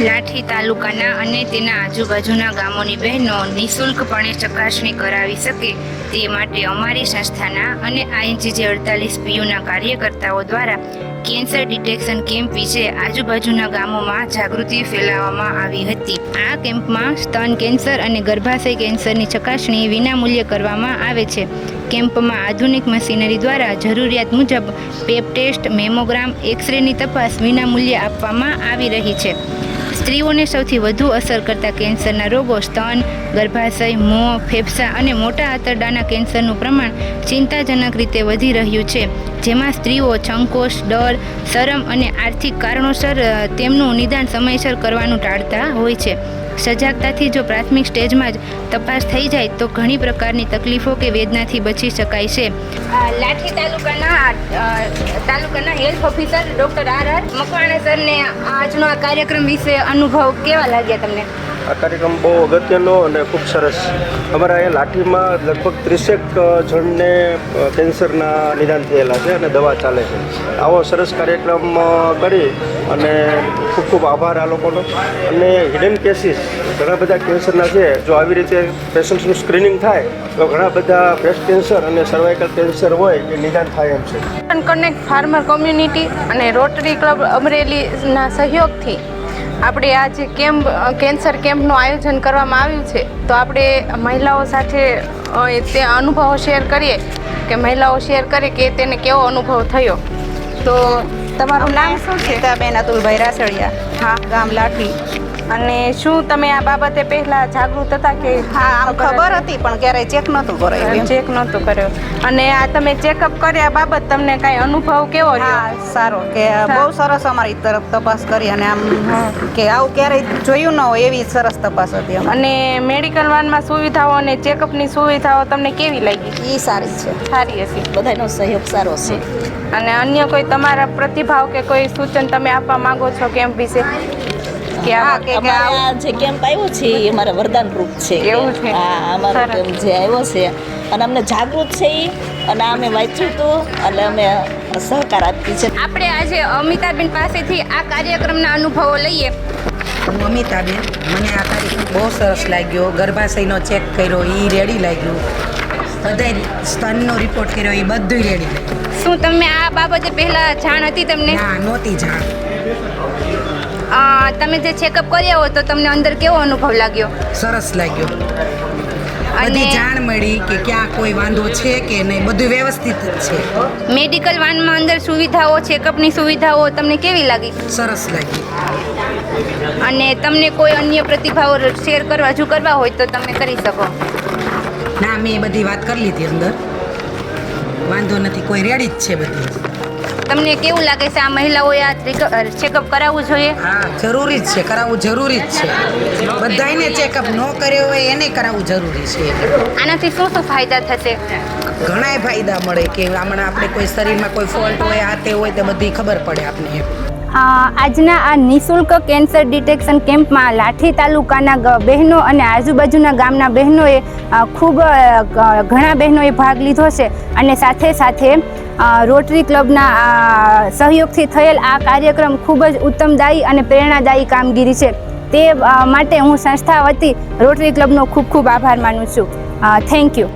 લાઠી તાલુકાના અને તેના આજુબાજુના ગામોની બહેનો નિઃશુલ્કપણે ચકાસણી કરાવી શકે તે માટે અમારી સંસ્થાના અને INCJ 48 PUના કાર્યકર્તાઓ દ્વારા કેન્સર ડિટેક્શન કેમ્પ વિશે આજુબાજુના ગામોમાં જાગૃતિ ફેલાવવામાં આવી હતી। આ કેમ્પમાં સ્તન કેન્સર અને ગર્ભાશય કેન્સરની ચકાસણી વિનામૂલ્યે કરવામાં આવે છે। કેમ્પમાં આધુનિક મશીનરી દ્વારા જરૂરિયાત મુજબ પેપ ટેસ્ટ, મેમોગ્રામ, એક્સરેની તપાસ વિનામૂલ્યે આપવામાં આવી રહી છે। સ્ત્રીઓને સૌથી વધુ અસર કરતા કેન્સરના રોગો સ્તન, ગર્ભાશય, મોં, ફેફસા અને મોટા આંતરડાના કેન્સરનું પ્રમાણ ચિંતાજનક રીતે વધી રહ્યું છે, જેમાં સ્ત્રીઓ સંકોચ, ડર, શરમ અને આર્થિક કારણોસર તેમનું નિદાન સમયસર કરવાનું ટાળતા હોય છે। સજાગતાથી જો પ્રાથમિક સ્ટેજમાં જ તપાસ થઈ જાય તો ઘણી પ્રકારની તકલીફો કે વેદનાથી બચી શકાય છે। લાઠી તાલુકાના health officer doctor R.R. Makwana સરને આજનો આ કાર્યક્રમ વિશે અનુભવ કેવા લાગ્યા તમને? આ કાર્યક્રમ બહુ અગત્યનો અને ખૂબ સરસ। અમારા અહીંયા લાઠીમાં લગભગ 30 જણને કેન્સરના નિદાન થયેલા છે અને દવા ચાલે છે। આવો સરસ કાર્યક્રમ કરી અને ખૂબ ખૂબ આભાર આ લોકોનો। અને હિડન કેસીસ ઘણા બધા કેન્સરના છે, જો આવી રીતે પેશન્ટ્સનું સ્ક્રીનિંગ થાય તો ઘણા બધા બ્રેસ્ટ કેન્સર અને સર્વાઇકલ કેન્સર હોય એ નિદાન થાય એમ છે। કનેક્ટ ફાર્મર કોમ્યુનિટી અને રોટરી ક્લબ અમરેલીના સહયોગથી આપણે આ જે કેન્સર કેમ્પનું આયોજન કરવામાં આવ્યું છે, તો આપણે મહિલાઓ સાથે તે અનુભવો શેર કરીએ કે મહિલાઓ શેર કરે કે તેને કેવો અનુભવ થયો। તો તમારું નામ શું છે? બેન અતુલભાઈ રાસળિયા, હા, ગામ લાઠી। અને શું તમે આ બાબતે પહેલા જાગૃત હતા કે? હા, આમ ખબર હતી પણ ક્યારેય ચેક નહોતું કરાયું। ચેક નહોતું કર્યો અને આ તમે ચેકઅપ કર્યા બાબત તમને કાંઈ અનુભવ કેવો રહ્યો? હા, સારો કે બહુ સરસ અમારી તરફ તપાસ કરી અને આમ કે આવું ક્યારેય જોયું ન હોય એવી સરસ તપાસ હતી। અને મેડિકલ વાનમાં સુવિધાઓ અને ચેકઅપની સુવિધાઓ તમને કેવી લાગી? એ સારી છે, સારી હશે, બધાનો સહયોગ સારો છે। અને અન્ય કોઈ તમારા પ્રતિભાવ કે કોઈ સૂચન તમે આપવા માંગો છો કેમ્પ વિશે? કે આ જે કેમ્પ આવ્યો છે એ અમારા વરદાન રૂપ છે। એવું છે? હા, અમારો કેમ્પ જે આવ્યો છે અને અમને જાગૃત છે અને અમે વાંચ્યું હતું એટલે અમે સહકાર આપી છે। આપણે આજે અમિતાબેન પાસેથી આ કાર્યક્રમના અનુભવો લઈએ। હું અમિતાબેન, મને આ કાર્યક્રમ બહુ સરસ લાગ્યો। ગર્ભાશયનો ચેક કર્યો એ રેડી લાગ્યું, બધાય સ્તનનો રિપોર્ટ કર્યો એ બધું રેડી લાગ્યું। શું તમે આ બાબતે પહેલા જાણ હતી તમને? ના, નહોતી જાણ। તમે જે ચેકઅપ કર્યા હોય તો તમને અંદર કેવો અનુભવ લાગ્યો? સરસ લાગ્યો, બધી જાણ મળી કે ક્યાં કોઈ વાંધો છે કે નહીં, બધું વ્યવસ્થિત જ છે। મેડિકલ વાનમાં અંદર સુવિધાઓ, ચેકઅપની સુવિધાઓ તમને કેવી લાગી? સરસ લાગી। અને તમને કોઈ અન્ય પ્રતિભાવો શેર કરવા હજુ કરવા હોય તો તમે કરી શકો। ના, મેં બધી વાત કરી લીધી અંદર, વાંધો નથી, કોઈ રેડી જ છે બધી। તમને કેવું લાગે છે આ મહિલાઓએ આ ચેકઅપ કરાવવું જોઈએ? હા, જરૂરી જ છે, કરાવવું જરૂરી જ છે। બધાને ચેકઅપ ન કર્યો હોય એને કરાવવું જરૂરી છે। આનાથી શું શું ફાયદા થશે? ઘણાય ફાયદા મળે કે હમણાં આપણે કોઈ શરીરમાં કોઈ ફોલ્ટ હોય, આ તે હોય તો બધી ખબર પડે આપને। આજના આ નિઃશુલ્ક કેન્સર ડિટેક્શન કેમ્પમાં લાઠી તાલુકાના બહેનો અને આજુબાજુના ગામના બહેનોએ ઘણા બહેનોએ ભાગ લીધો છે અને સાથે સાથે રોટરી ક્લબના સહયોગથી થયેલ આ કાર્યક્રમ ખૂબ જ ઉત્તમદાયી અને પ્રેરણાદાયી કામગીરી છે। તે માટે હું સંસ્થા વતી રોટરી ક્લબનો ખૂબ ખૂબ આભાર માનું છું। Thank you.